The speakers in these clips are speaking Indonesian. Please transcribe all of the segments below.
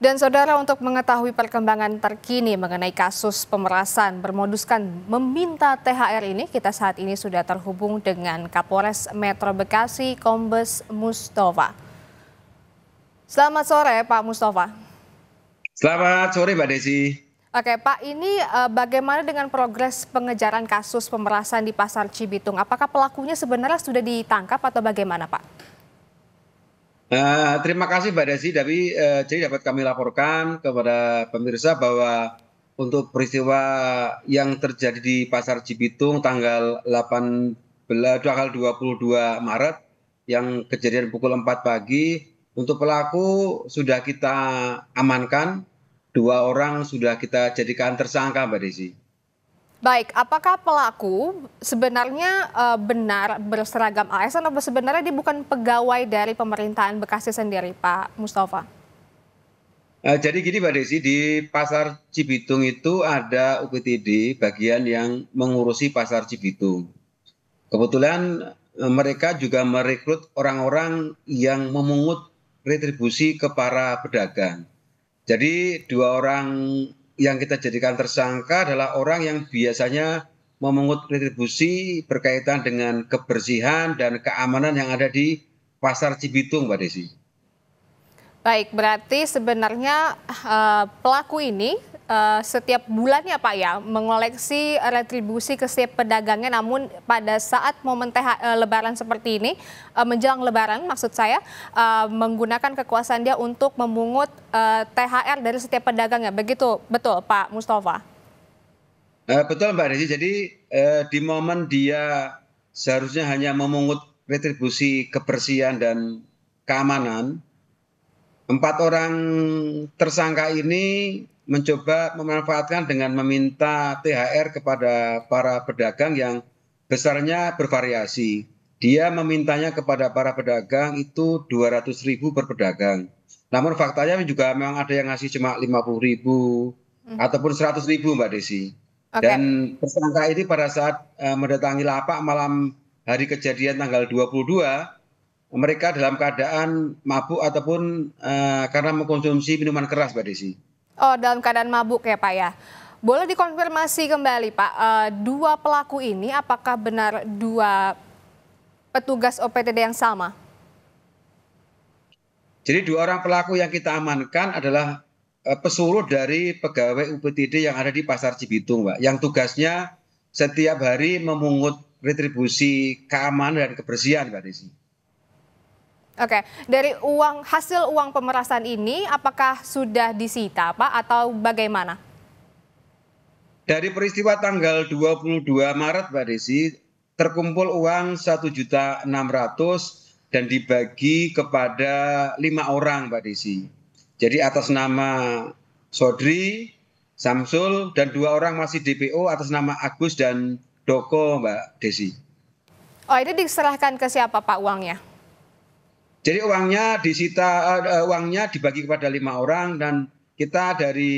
Dan saudara, untuk mengetahui perkembangan terkini mengenai kasus pemerasan bermoduskan meminta THR ini, kita saat ini sudah terhubung dengan Kapolres Metro Bekasi, Kombes Mustafa. Selamat sore Pak Mustafa. Selamat sore Mbak Desi. Oke Pak, ini bagaimana dengan progres pengejaran kasus pemerasan di Pasar Cibitung? Apakah pelakunya sebenarnya sudah ditangkap atau bagaimana Pak? Terima kasih Mbak Desi. Jadi dapat kami laporkan kepada pemirsa bahwa untuk peristiwa yang terjadi di Pasar Cibitung tanggal 22 Maret yang kejadian pukul 4 pagi, untuk pelaku sudah kita amankan, 2 orang sudah kita jadikan tersangka Mbak Desi. Baik, apakah pelaku sebenarnya benar berseragam ASN atau sebenarnya dia bukan pegawai dari pemerintahan Bekasi sendiri, Pak Mustafa? Jadi gini Mbak Desi, di Pasar Cibitung itu ada UPTD bagian yang mengurusi Pasar Cibitung. Kebetulan mereka juga merekrut orang-orang yang memungut retribusi ke para pedagang. Jadi 2 orang yang kita jadikan tersangka adalah orang yang biasanya memungut retribusi berkaitan dengan kebersihan dan keamanan yang ada di Pasar Cibitung, Mbak Desi. Baik, berarti sebenarnya pelaku ini setiap bulannya Pak ya mengoleksi retribusi ke setiap pedagangnya, namun pada saat momen Lebaran seperti ini, menjelang Lebaran maksud saya, menggunakan kekuasaan dia untuk memungut THR dari setiap pedagangnya. Begitu betul Pak Mustafa? Betul Mbak Desi, jadi di momen dia seharusnya hanya memungut retribusi kebersihan dan keamanan, 4 orang tersangka ini mencoba memanfaatkan dengan meminta THR kepada para pedagang yang besarnya bervariasi. Dia memintanya kepada para pedagang itu 200.000 per pedagang. Namun faktanya juga memang ada yang ngasih cuma 50.000 ataupun 100.000 Mbak Desi. Oke. Dan tersangka ini pada saat mendatangi lapak malam hari kejadian tanggal 22, mereka dalam keadaan mabuk ataupun karena mengkonsumsi minuman keras, Mbak Desi. Oh, dalam keadaan mabuk ya Pak ya. Boleh dikonfirmasi kembali Pak, 2 pelaku ini apakah benar 2 petugas OPTD yang sama? Jadi 2 orang pelaku yang kita amankan adalah pesuruh dari pegawai UPTD yang ada di Pasar Cibitung, Mbak, yang tugasnya setiap hari memungut retribusi keamanan dan kebersihan, Mbak Desi. Oke, dari hasil uang pemerasan ini apakah sudah disita Pak atau bagaimana? Dari peristiwa tanggal 22 Maret Mbak Desi, terkumpul uang 1.600.000 dan dibagi kepada 5 orang Mbak Desi. Jadi atas nama Sodri, Samsul, dan 2 orang masih DPO atas nama Agus dan Doko Mbak Desi. Oh, ini diserahkan ke siapa Pak uangnya? Jadi uangnya dibagi kepada 5 orang dan kita dari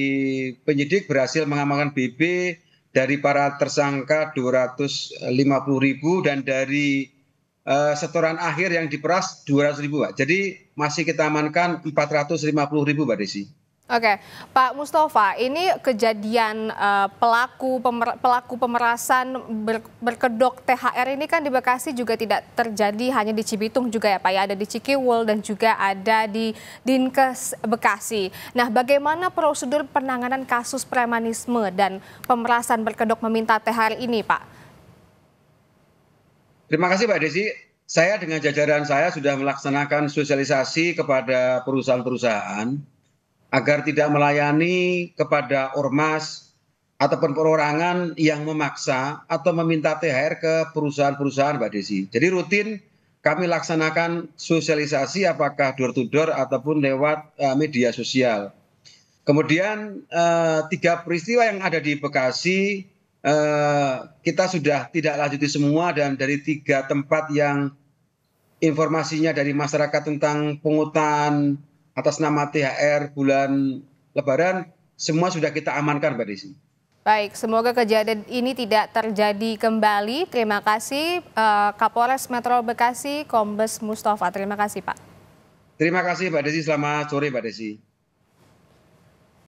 penyidik berhasil mengamankan BB dari para tersangka 250.000 dan dari setoran akhir yang diperas 200.000, Pak. Jadi masih kita amankan 450.000, Mbak Desi. Oke, Pak Mustafa, ini kejadian pelaku pemerasan berkedok THR ini kan di Bekasi juga tidak terjadi hanya di Cibitung juga ya Pak ya, ada di Cikiwul dan juga ada di Dinkes Bekasi. Nah, bagaimana prosedur penanganan kasus premanisme dan pemerasan berkedok meminta THR ini Pak? Terima kasih Mbak Desi. Saya dengan jajaran saya sudah melaksanakan sosialisasi kepada perusahaan-perusahaan agar tidak melayani kepada ormas ataupun perorangan yang memaksa atau meminta THR ke perusahaan-perusahaan, Mbak Desi. Jadi rutin kami laksanakan sosialisasi apakah door to door ataupun lewat media sosial. Kemudian 3 peristiwa yang ada di Bekasi kita sudah tidak lanjuti semua, dan dari 3 tempat yang informasinya dari masyarakat tentang pungutan atas nama THR bulan Lebaran, semua sudah kita amankan, Mbak Desi. Baik, semoga kejadian ini tidak terjadi kembali. Terima kasih Kapolres Metro Bekasi, Kombes Mustafa. Terima kasih Pak. Terima kasih Mbak Desi, selamat sore Mbak Desi.